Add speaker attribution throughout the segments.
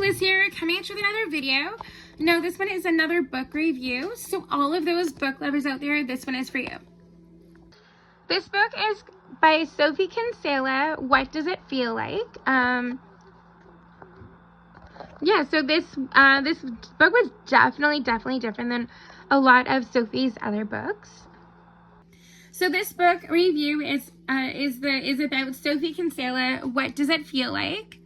Speaker 1: Liz here, coming at you with another video. Now this one is another book review, so all of those book lovers out there, this one is for you. This book is by Sophie Kinsella, What Does It Feel Like? Yeah, so this book was definitely different than a lot of Sophie's other books. So this book review is about Sophie Kinsella, What Does It Feel Like?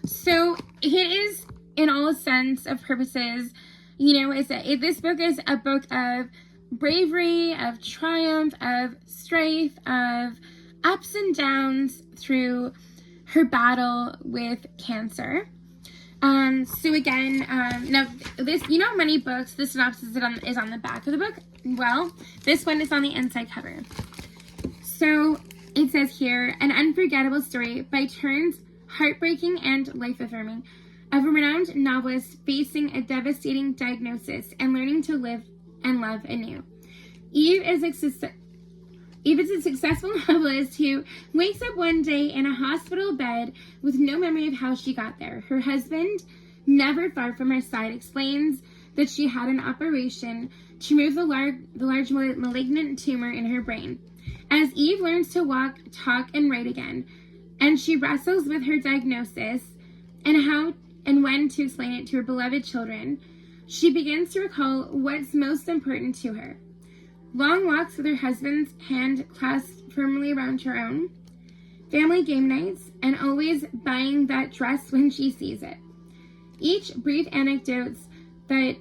Speaker 1: So it is, in all sense of purposes, this book is a book of bravery, of triumph, of strife, of ups and downs through her battle with cancer. So again, now this, many books, the synopsis is on the back of the book. Well, this one is on the inside cover. So it says here, an unforgettable story, by turns heartbreaking and life-affirming, of a renowned novelist facing a devastating diagnosis and learning to live and love anew. Eve is a successful novelist who wakes up one day in a hospital bed with no memory of how she got there. Her husband, never far from her side, explains that she had an operation to remove the large malignant tumor in her brain. As Eve learns to walk, talk, and write again, and she wrestles with her diagnosis and how and when to explain it to her beloved children, she begins to recall what's most important to her. Long walks with her husband's hand clasped firmly around her own, family game nights, and always buying that dress when she sees it. Each brief anecdotes that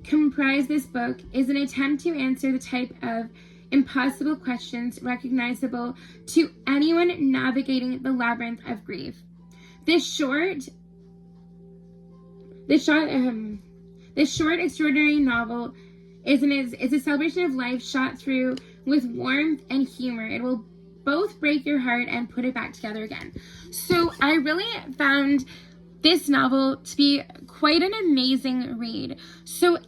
Speaker 1: comprise this book is an attempt to answer the type of impossible questions recognizable to anyone navigating the labyrinth of grief. This short, extraordinary novel is a celebration of life shot through with warmth and humor. It will both break your heart and put it back together again. So I really found this novel to be quite an amazing read. So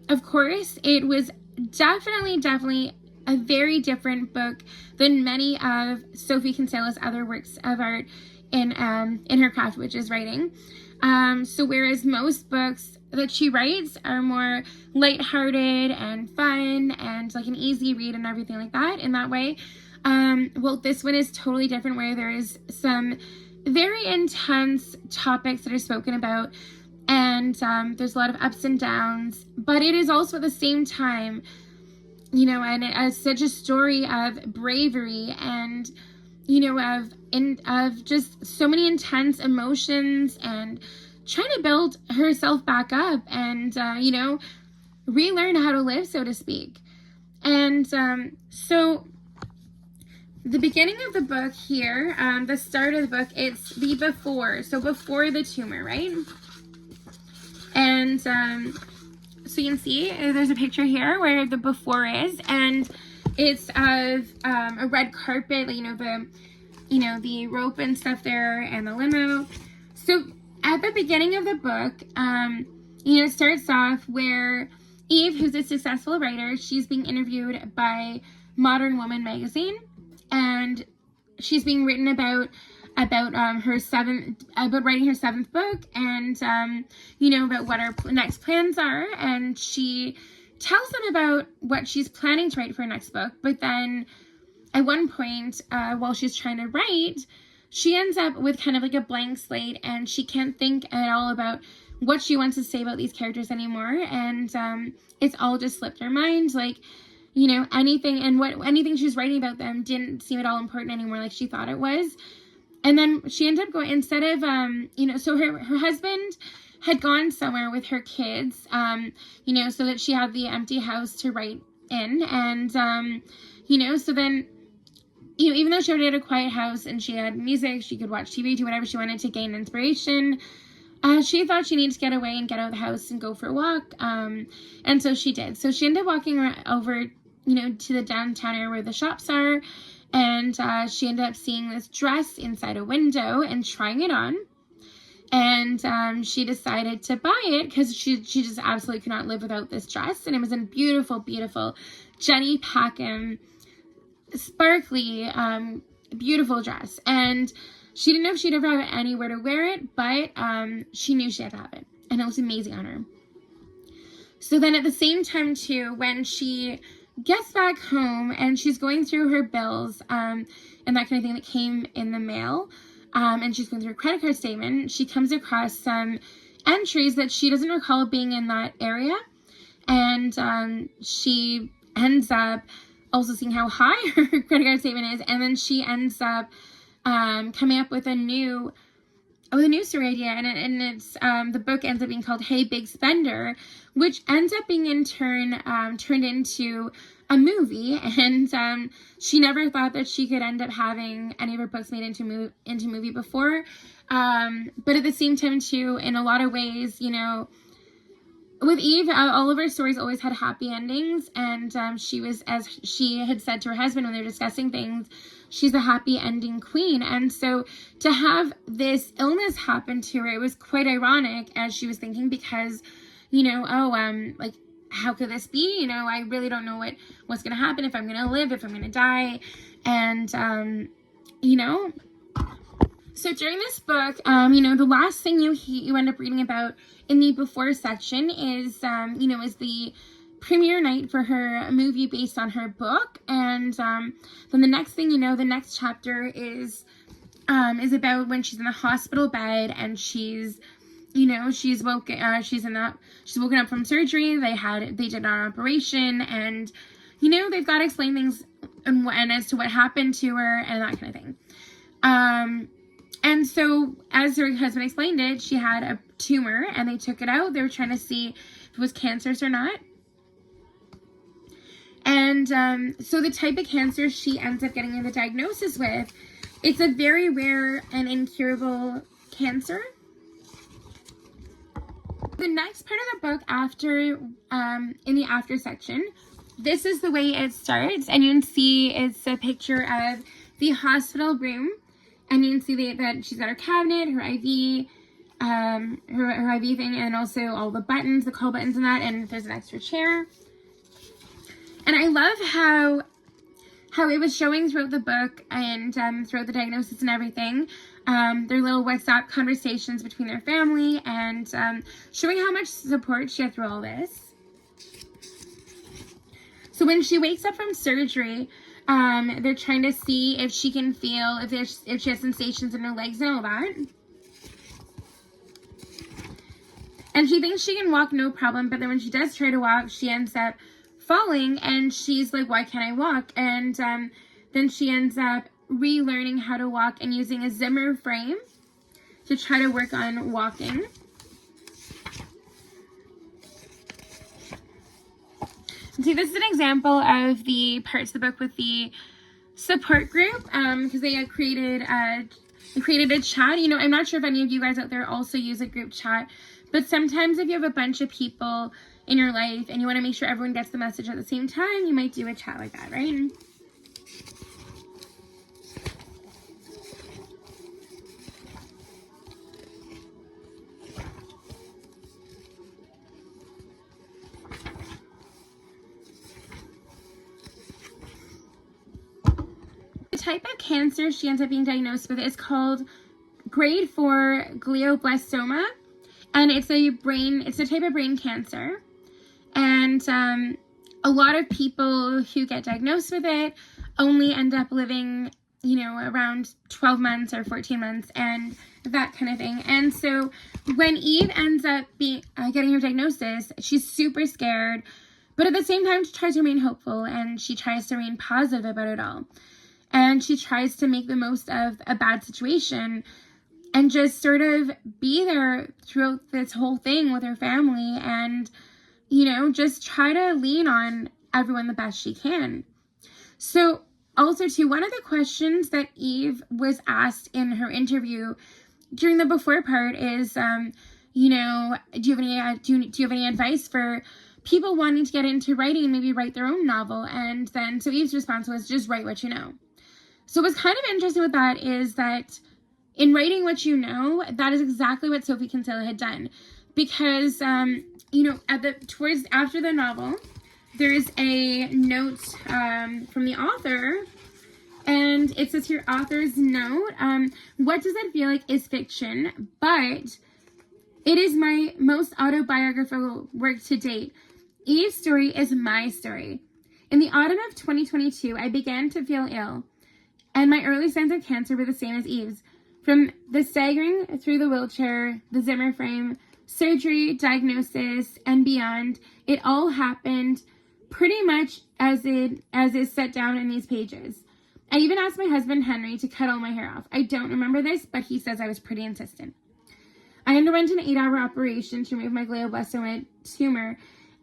Speaker 1: of course it was definitely a very different book than many of Sophie Kinsella's other works of art in her craft, which is writing. So whereas most books that she writes are more lighthearted and fun and like an easy read and everything like that in that way, well, this one is totally different, where there is some very intense topics that are spoken about, and there's a lot of ups and downs, but it is also at the same time, and it is such a story of bravery and, of just so many intense emotions and trying to build herself back up and, relearn how to live, so to speak. And so the beginning of the book here, the start of the book, it's the before. So before the tumor, right? And so you can see there's a picture here where the before is, and it's of a red carpet, the rope and stuff there, and the limo. So at the beginning of the book, it starts off where Eve, who's a successful writer, she's being interviewed by Modern Woman magazine, and she's being written about writing her seventh book, and about what her next plans are. And she tells them about what she's planning to write for her next book, but then at one point, while she's trying to write, she ends up with kind of like a blank slate, and she can't think at all about what she wants to say about these characters anymore, and it's all just slipped her mind, anything she was writing about them didn't seem at all important anymore like she thought it was. And then she ended up going, instead of, so her husband had gone somewhere with her kids, so that she had the empty house to write in. And, so then, even though she already had a quiet house and she had music, she could watch TV, do whatever she wanted to gain inspiration, she thought she needed to get away and get out of the house and go for a walk. And so she did. So she ended up walking over, to the downtown area where the shops are. And she ended up seeing this dress inside a window and trying it on. And she decided to buy it because she just absolutely could not live without this dress. And it was a beautiful Jenny Packham, sparkly, beautiful dress. And She didn't know if she'd ever have anywhere to wear it, but she knew she had to have it, and it was amazing on her. So then at the same time too, when she gets back home and she's going through her bills and that kind of thing that came in the mail, and she's going through her credit card statement, she comes across some entries that she doesn't recall being in that area, and she ends up also seeing how high her credit card statement is, and then she ends up coming up with a new story idea, and it's the book ends up being called Hey Big Spender, which ends up being in turn turned into a movie, and she never thought that she could end up having any of her books made into movie before, but at the same time too, in a lot of ways, you know, with Eve, all of her stories always had happy endings, and she was, as she had said to her husband when they were discussing things, she's a happy ending queen. And so to have this illness happen to her, it was quite ironic, as she was thinking, because, you know, like, how could this be? You know, I really don't know what's going to happen, if I'm going to live, if I'm going to die. And, you know, so during this book, you know, the last thing you end up reading about in the before section is, you know, is the premiere night for her movie based on her book. And then the next thing you know, the next chapter is about when she's in the hospital bed, and she's, you know, she's woken up from surgery. They did an operation, and, you know, they've got to explain things and as to what happened to her and that kind of thing. And so, as her husband explained it, she had a tumor, and they took it out. They were trying to see if it was cancerous or not. And so the type of cancer she ends up getting the diagnosis with, it's a very rare and incurable cancer. The next part of the book, after in the after section, this is the way it starts, and you can see it's a picture of the hospital room. And you can see that she's got her cabinet, her IV, her IV thing, and also all the buttons, the call buttons and that, and there's an extra chair. And I love how it was showing throughout the book and throughout the diagnosis and everything, their little WhatsApp conversations between their family, and showing how much support she had through all this. So when she wakes up from surgery, they're trying to see if she can feel, if she has sensations in her legs and all that. And she thinks she can walk no problem, but then when she does try to walk, she ends up falling, and she's like, why can't I walk? And then she ends up relearning how to walk and using a Zimmer frame to try to work on walking. See, this is an example of the parts of the book with the support group, because they had created a chat. You know, I'm not sure if any of you guys out there also use a group chat, but sometimes if you have a bunch of people in your life and you want to make sure everyone gets the message at the same time, you might do a chat like that, right? The type of cancer she ends up being diagnosed with is called grade 4 glioblastoma, and it's a type of brain cancer. And a lot of people who get diagnosed with it only end up living, you know, around 12 months or 14 months and that kind of thing. And so when Eve ends up getting her diagnosis, she's super scared, but at the same time she tries to remain hopeful, and she tries to remain positive about it all. And she tries to make the most of a bad situation and just sort of be there throughout this whole thing with her family, and, you know, just try to lean on everyone the best she can. So also too, one of the questions that Eve was asked in her interview during the before part is, you know, do you have any advice for people wanting to get into writing and maybe write their own novel? And then, so Eve's response was, just write what you know. So what's kind of interesting with that is that in writing what you know, that is exactly what Sophie Kinsella had done. Because, you know, after the novel, there's a note from the author And it says here, author's note, what does it feel like is fiction, but it is my most autobiographical work to date. Eve's story is my story. In the autumn of 2022, I began to feel ill, and my early signs of cancer were the same as Eve's. From the staggering through the wheelchair, the Zimmer frame, surgery, diagnosis, and beyond, it all happened pretty much as is set down in these pages. I even asked my husband, Henry, to cut all my hair off. I don't remember this, but he says I was pretty insistent. I underwent an 8-hour operation to remove my glioblastoma tumor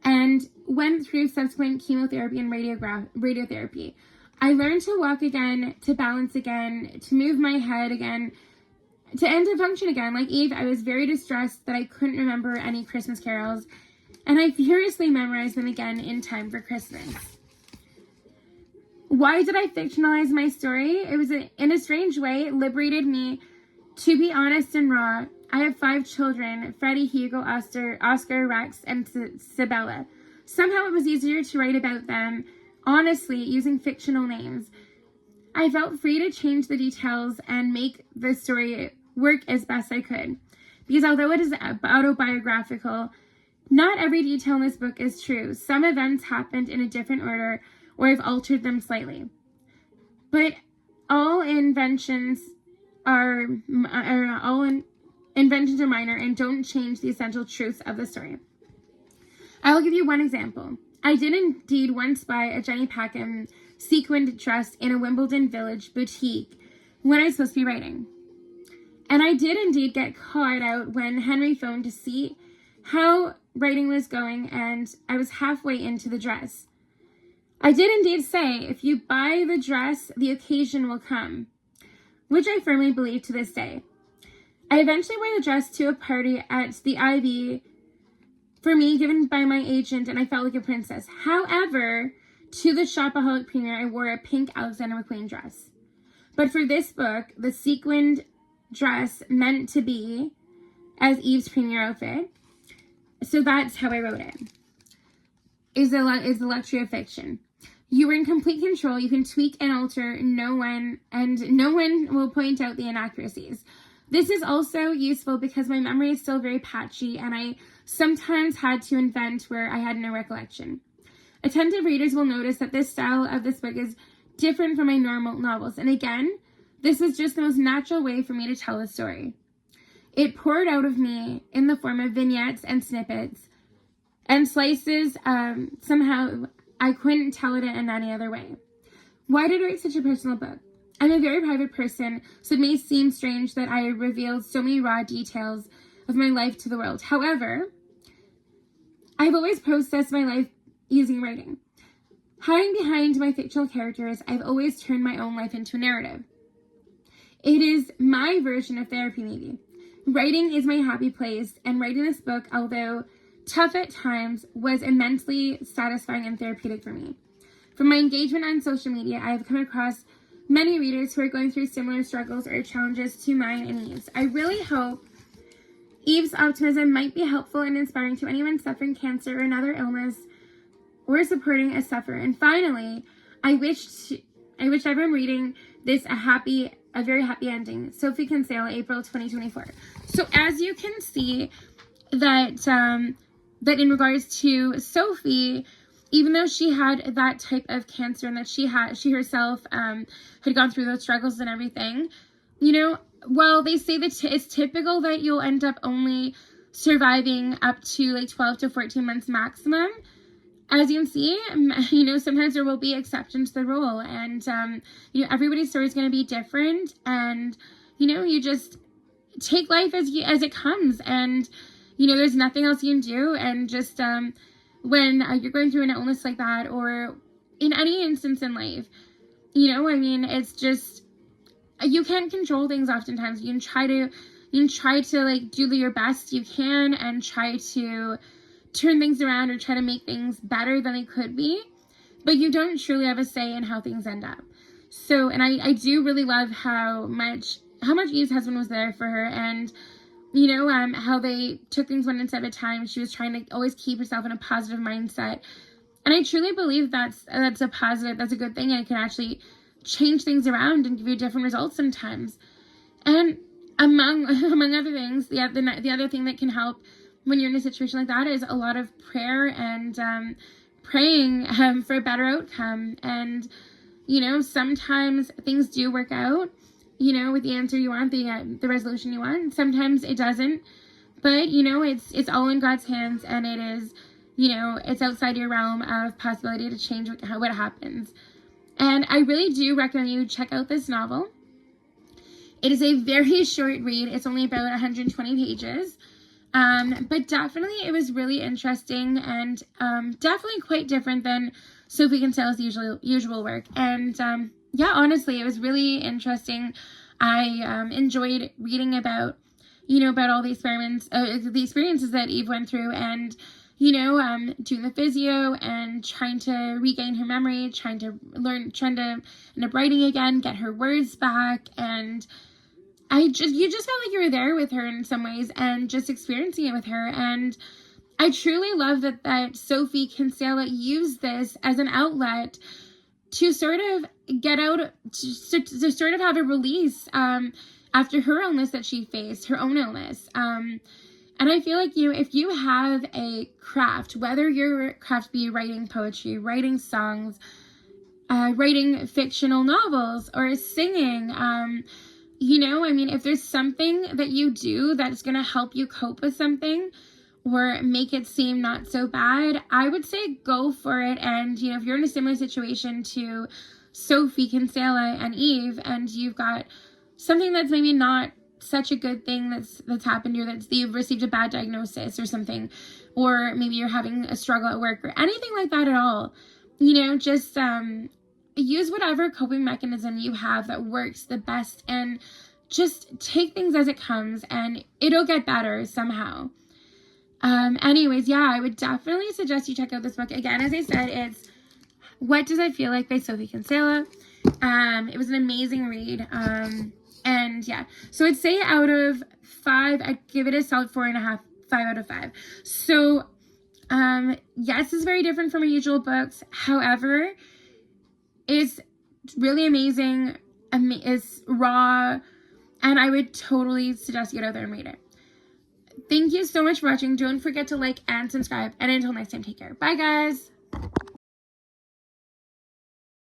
Speaker 1: and went through subsequent chemotherapy and radiotherapy. I learned to walk again, to balance again, to move my head again, to function again. Like Eve, I was very distressed that I couldn't remember any Christmas carols, and I furiously memorized them again in time for Christmas. Why did I fictionalize my story? It was, in a strange way, it liberated me to be honest and raw. I have 5 children, Freddie, Hugo, Oscar, Rex, and Sabella. Somehow it was easier to write about them, honestly, using fictional names. I felt free to change the details and make the story work as best I could. Because although it is autobiographical, not every detail in this book is true. Some events happened in a different order, or I've altered them slightly. But all inventions are minor and don't change the essential truths of the story. I will give you one example. I did indeed once buy a Jenny Packham sequined dress in a Wimbledon Village boutique when I was supposed to be writing. And I did indeed get caught out when Henry phoned to see how writing was going, and I was halfway into the dress. I did indeed say, if you buy the dress, the occasion will come, which I firmly believe to this day. I eventually wore the dress to a party at the Ivy for me, given by my agent, and I felt like a princess. However, to the Shopaholic premiere, I wore a pink Alexander McQueen dress. But for this book, the sequined dress meant to be as Eve's premiere outfit. So that's how I wrote it. Is the luxury of fiction. You are in complete control. You can tweak and alter no one will point out the inaccuracies. This is also useful because my memory is still very patchy, and I sometimes had to invent where I had no recollection. Attentive readers will notice that this style of this book is different from my normal novels, and again, this was just the most natural way for me to tell a story. It poured out of me in the form of vignettes and snippets and slices. Somehow, I couldn't tell it in any other way. Why did I write such a personal book? I'm a very private person, so it may seem strange that I revealed so many raw details of my life to the world. However, I've always processed my life using writing. Hiding behind my fictional characters, I've always turned my own life into a narrative. It is my version of therapy, maybe. Writing is my happy place, and writing this book, although tough at times, was immensely satisfying and therapeutic for me. From my engagement on social media, I have come across many readers who are going through similar struggles or challenges to mine and Eve's. I really hope Eve's optimism might be helpful and inspiring to anyone suffering cancer or another illness or supporting a sufferer. And finally, I wish everyone reading this a very happy ending. Sophie Kinsella, April 2024. So as you can see, that in regards to Sophie, even though she had that type of cancer and that she herself had gone through those struggles and everything, while they say that it's typical that you'll end up only surviving up to like 12 to 14 months maximum, as you can see, sometimes there will be exceptions to the rule, and everybody's story is going to be different, and you just take life as it comes, and there's nothing else you can do. And just when you're going through an illness like that, or in any instance in life, it's just, you can't control things oftentimes. You can try to like do your best you can and try to turn things around or try to make things better than they could be, but you don't truly have a say in how things end up. So, and I do really love how much Eve's husband was there for her, and how they took things one step at a time. She was trying to always keep herself in a positive mindset, and I truly believe that's a positive, that's a good thing, and it can actually change things around and give you different results sometimes. And among other things, the other thing that can help when you're in a situation like that is a lot of prayer and praying for a better outcome. And, you know, sometimes things do work out, you know, with the answer you want, the resolution you want. Sometimes it doesn't. But, you know, it's all in God's hands, and it is, you know, it's outside your realm of possibility to change what happens. And I really do recommend you check out this novel. It is a very short read. It's only about 120 pages. But definitely it was really interesting, and definitely quite different than Sophie Kinsella's usual work. And yeah, honestly, it was really interesting. I enjoyed reading about, you know, about all the experiences that Eve went through, and, you know, doing the physio and trying to regain her memory, trying to end up writing again, get her words back. And you just felt like you were there with her in some ways, and just experiencing it with her. And I truly love that Sophie Kinsella used this as an outlet to sort of get out, to sort of have a release after her illness that she faced, her own illness. And I feel like if you have a craft, whether your craft be writing poetry, writing songs, writing fictional novels, or singing, you know, I mean, if there's something that you do that's going to help you cope with something or make it seem not so bad, I would say go for it. And, you know, if you're in a similar situation to Sophie Kinsella and Eve, and you've got something that's maybe not such a good thing that's happened to you, that you've received a bad diagnosis or something, or maybe you're having a struggle at work or anything like that at all, you know, just use whatever coping mechanism you have that works the best, and just take things as it comes, and it'll get better somehow. Anyways, yeah, I would definitely suggest you check out this book. Again, as I said, it's What Does I Feel Like by Sophie Kinsella. It was an amazing read. And yeah, so I'd say out of 5, I'd give it a solid 4.5, 5 out of 5. So, yes, it's very different from her usual books. However, it's really amazing. It's raw, and I would totally suggest you get out there and read it. Thank you so much for watching. Don't forget to like and subscribe. And until next time, take care. Bye, guys.